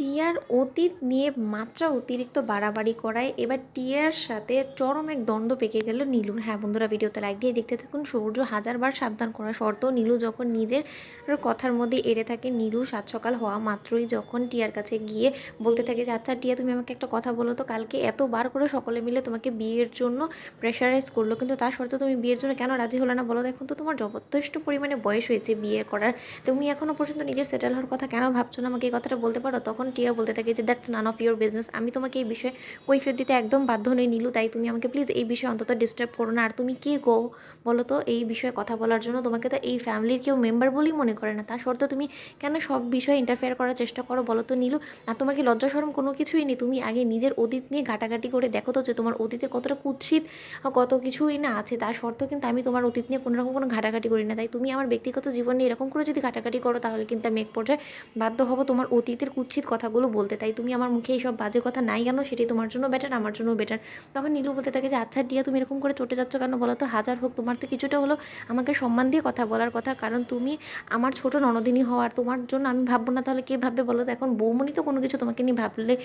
টিয়ার অতীত নিয়ে মাত্রা অতিরিক্ত বাড়াবাড়ি করায় এবার টিয়ার সাথে চরম এক দ্বন্দ্ব পেকে গেল নীলুর। হ্যাঁ বন্ধুরা, ভিডিওতে লাইক দিয়ে দেখতে থাকুন। সূর্য হাজারবার সাবধান করা সত্ত্বেও নীলু যখন নিজের কথার মধ্যে এড়ে থাকে, নীলু সাত সকাল হওয়া মাত্রই যখন টিয়ার কাছে গিয়ে বলতে থাকে যে আচ্ছা টিয়া, তুমি আমাকে একটা কথা বলো তো, কালকে এতবার করে সকলে মিলে তোমাকে বিয়ের জন্য প্রেশারাইজ করলো, কিন্তু তা সত্ত্বেও তুমি বিয়ের জন্য কেন রাজি হলো না বলো? এখন তো তোমার যথেষ্ট পরিমাণে বয়স হয়েছে বিয়ে করার, তুমি এখনও পর্যন্ত নিজের সেটেল হওয়ার কথা কেন ভাবছো না? আমাকে এই কথাটা বলতে পারো? তখন টিয়া বলতে থাকে যে that's none of your business, আমি তোমাকে এই বিষয়ে কৈফিয়ত দিতে একদম বাধ্য নই নীলু, তাই তুমি আমাকে প্লিজ এই বিষয়ে অন্তত ডিস্টার্ব করো না। আর তুমি কে গো বলো তো এই বিষয়ে কথা বলার জন্য? তোমাকে তো এই ফ্যামিলির কেউ মেম্বার বলেই মনে করে না, তা সত্ত্বেও তুমি কেন সব বিষয়ে ইন্টারফেয়ার করার চেষ্টা করো বলো তো নীলু? আর তোমার কি লজ্জা শরম কোনো কিছুই নেই? তুমি আগে নিজের অতীত নিয়ে ঘাটাঘাটি করে দেখো তো যে তোমার অতীতের কতটা কুৎসিত কত কিছুই না আছে। তার সত্ত্বেও কিন্তু আমি তোমার অতীত নিয়ে কোনো রকম কোনো ঘাটাঘাটি করি না, তাই তুমি আমার ব্যক্তিগত জীবন নিয়ে এরকম করে যদি ঘাটাঘাটি করো তাহলে কিন্তু আমি এক পর্যায়ে বাধ্য হব তোমার অতীতের কুৎসিত কথাগুলো বলতে। তাই তুমি আমার মুখে এইসব বাজে কথা নাই কেন? সেটাই তোমার জন্য বেটার, আমার জন্য বেটার। তখন নীলু বলতে থাকে যে আচ্ছা টিয়া, তুমি এরকম করে চটে যাচ্ছ কেন বলো তো? হাজার হোক তোমার তো কিছুটা হলো আমাকে সম্মান দিয়ে কথা বলার কথা, কারণ তুমি আমার ছোট ননদিনী হওয়ার, তোমার জন্য আমি ভাববো না তাহলে কে ভাববে বলো তো? এখন বৌমনি তো কোনো কিছু তোমাকে নিয়ে ভাবলে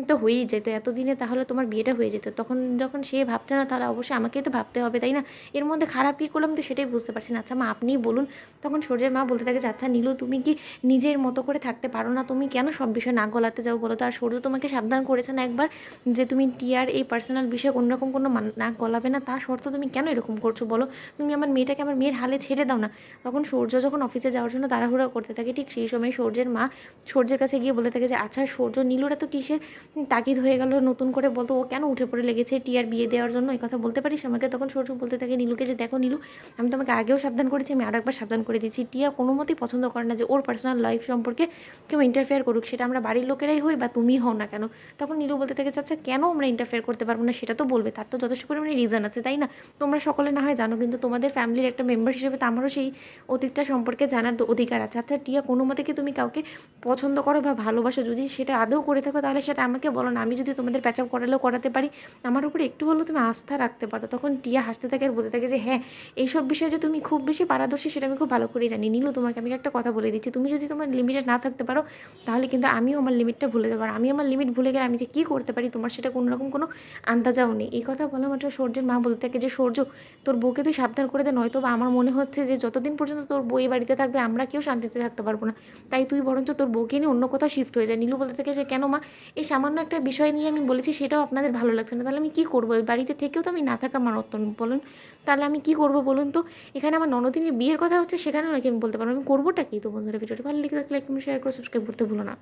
তো হয়েই যেত এতদিনে, তাহলে তোমার বিয়েটা হয়ে যেত। তখন যখন সে ভাবছে না তাহলে অবশ্যই আমাকেই তো ভাবতে হবে, তাই না? এর মধ্যে খারাপ কী করলাম তো সেটাই বুঝতে পারছি না। আচ্ছা মা, আপনিই বলুন। তখন সূর্যের মা বলতে থাকে যে আচ্ছা নীলু, তুমি কি নিজের মতো করে থাকতে পারো না? তুমি কেন সব বিষয়ে নাক গলাতে যাও বলো তো? আর সূর্য তোমাকে সাবধান করেছে না একবার যে তুমি টিয়ার এই পার্সোনাল বিষয়ে কোনোরকম কোনো নাক গলাবে না? তা সত্ত্বেও তুমি কেন এরকম করছো বলো? তুমি আমার মেয়েটাকে আমার মেয়ের হালে ছেড়ে দাও না। তখন সূর্য যখন অফিসে যাওয়ার জন্য তাড়াহুড়া করতে থাকে, ঠিক সেই সময় সূর্যের মা সূর্যের কাছে গিয়ে বলতে থাকে যে আচ্ছা সূর্য, নীলুরা তো কিসের তাগিদ হয়ে গেল নতুন করে বলতো? ও কেন উঠে পড়ে লেগেছে টিয়ার বিয়ে দেওয়ার জন্য? এই কথা বলতে পারিস আমাকে? তখন সূর্য বলতে থাকে নীলুকে যে দেখো নীলু, আমি তোমাকে আগেও সাবধান করেছি, আমি আরও একবার সাবধান করে দিচ্ছি, টিয়া কোনো মতেই পছন্দ করে না যে ওর পার্সোনাল লাইফ সম্পর্কে কেউ ইন্টারফেয়ার করুক, সেটা আমরা বাড়ির লোকেরাই হই বা তুমি হও না কেন। তখন নীলু বলতে থাকে আচ্ছা কেন আমরা ইন্টারফেয়ার করতে পারবো না সেটা তো বলবে, তার তো যথেষ্ট পরিমাণে রিজন আছে, তাই না? তোমরা সকলে না হয় জানো, কিন্তু তোমাদের ফ্যামিলির একটা মেম্বার হিসেবে তো আমারও সেই অতীতটা সম্পর্কে জানার অধিকার আছে। আচ্ছা টিয়া, কোনো মতে কি তুমি কাউকে পছন্দ করো বা ভালোবাসো? যদি সেটা আদৌ করে থাকো তাহলে সেটা আমাকে বলো না, আমি যদি তোমাদের প্যাচ আপ করালেও করাতে পারি, আমার উপরে একটু হলেও তুমি আস্থা রাখতে পারো। তখন টিয়া হাসতে থাকে আর বলতে থাকে যে হ্যাঁ, এইসব বিষয়ে যে তুমি খুব বেশি পারদর্শী সেটা আমি খুব ভালো করেই জানি। নীলু, তোমাকে আমি একটা কথা বলে দিচ্ছি, তুমি যদি তোমার লিমিটে না থাকতে পারো তাহলে কিন্তু আমিও আমার লিমিটটা ভুলে যাবো। আর আমি আমার লিমিট ভুলে গেলে আমি যে কী করতে পারি তোমার সেটা কোনো রকম কোনো আন্দাজাও নেই। এই কথা বলা মাত্র সূর্যের মা বলতে থাকে যে সূর্য, তোর বউকে তুই সাবধান করে দে, নয়তো বা আমার মনে হচ্ছে যে যতদিন পর্যন্ত তোর বউ এই বাড়িতে থাকবে আমরা কেউ শান্তিতে থাকতে পারবো না। তাই তুই বরঞ্চ তোর বউকে নিয়ে অন্য কোথাও শিফট হয়ে যায়। নীলু বলতে থাকে যে কেন মা, এই সামান্য একটা বিষয় নিয়ে আমি বলেছি সেটাও আপনাদের ভালো লাগছে না? তাহলে আমি কী করবো? এই বাড়িতে থেকেও তো আমি না থাকার মানত্ব বলুন, তাহলে আমি কী করবো বলুন তো? এখানে আমার ননদিনীর বিয়ের কথা হচ্ছে, সেখানেও নাকি আমি বলতে পারবো? আমি করবোটা কি? তো বন্ধুরা, ভিডিওটা ভালো লেগে থাকলে একদম শেয়ার করে সাবস্ক্রাইব করতে ভুলো না।